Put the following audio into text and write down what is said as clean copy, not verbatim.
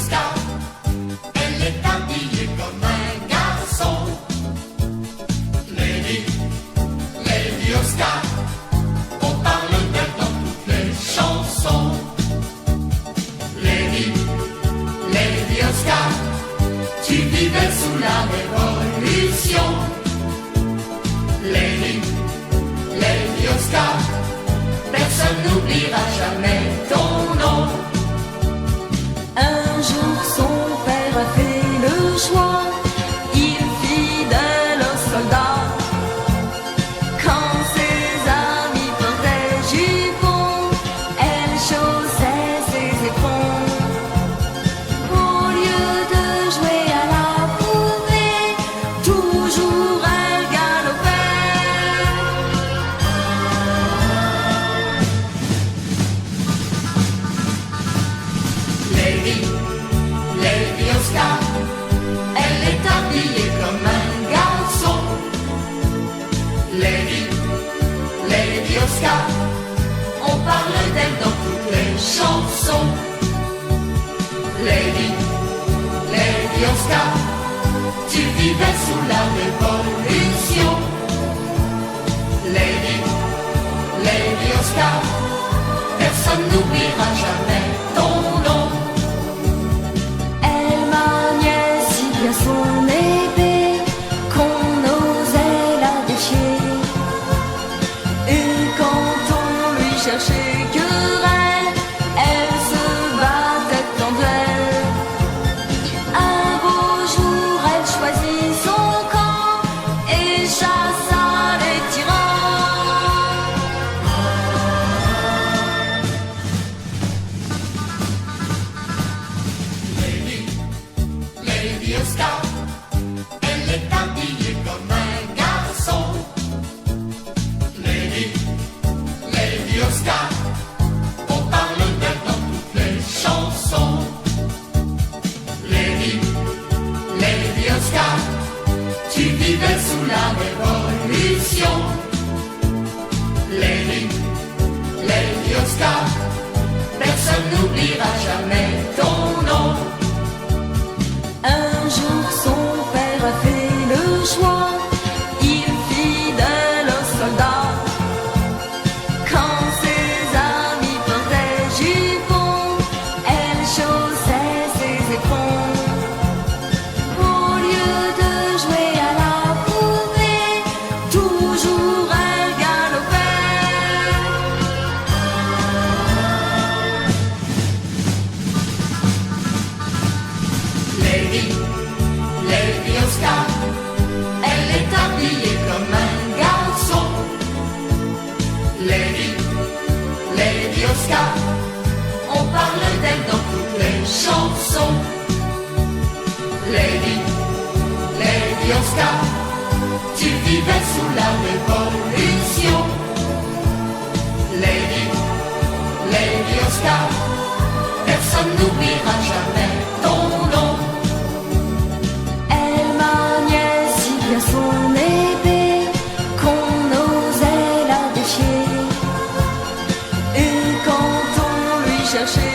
Oscar, elle est habillée comme un garçon. Lady, Lady Oscar, on parle d'elle dans toutes les chansons. Lady, Lady Oscar, tu vivais sous la Révolution. Lady, Lady Oscar, personne n'oubliera jamais ton nom. Un jour son père a fait le choix, il fidèle aux soldats. Quand ses amis portaient jupons, elle chaussait ses éperons. Au lieu de jouer à la poupée, toujours elle galopait. Lady, Lady Oscar, elle est habillée comme un garçon. Lady, Lady Oscar, on parle d'elle dans toutes les chansons. Lady, Lady Oscar, tu vivais sous la Révolution. Lady, Lady Oscar, personne n'oubliera jamais ton nom. Elle maniait si bien son épée qu'on osait la défier. Et quand on lui cherchait querelle, elle se battait en duel. Un beau jour, elle choisit son camp et chassa les tyrans. Lady, Lady Oscar, elle est habillée comme un garçon. Lady, Lady Oscar, on parle d'elle dans toutes les chansons. Lady, Lady Oscar, tu vivais sous la Révolution. Lady, Lady Oscar, personne n'oubliera jamais ton nom. Un jour son père a fait le choix, il fidèle aux soldats. Quand ses amis portaient jupons, elle chaussait ses éperons. Au lieu de jouer à la poupée, toujours elle galopait. Lady, Lady Oscar, elle est habillée comme un garçon. Lady, Lady Oscar, on parle d'elle dans toutes les chansons. Lady, Lady Oscar, tu vivais sous la Révolution. Lady, Lady Oscar, personne n'oubliera jamais ton nom. Elle maniait si bien son épée qu'on osait la défier. Et quand on lui cherchait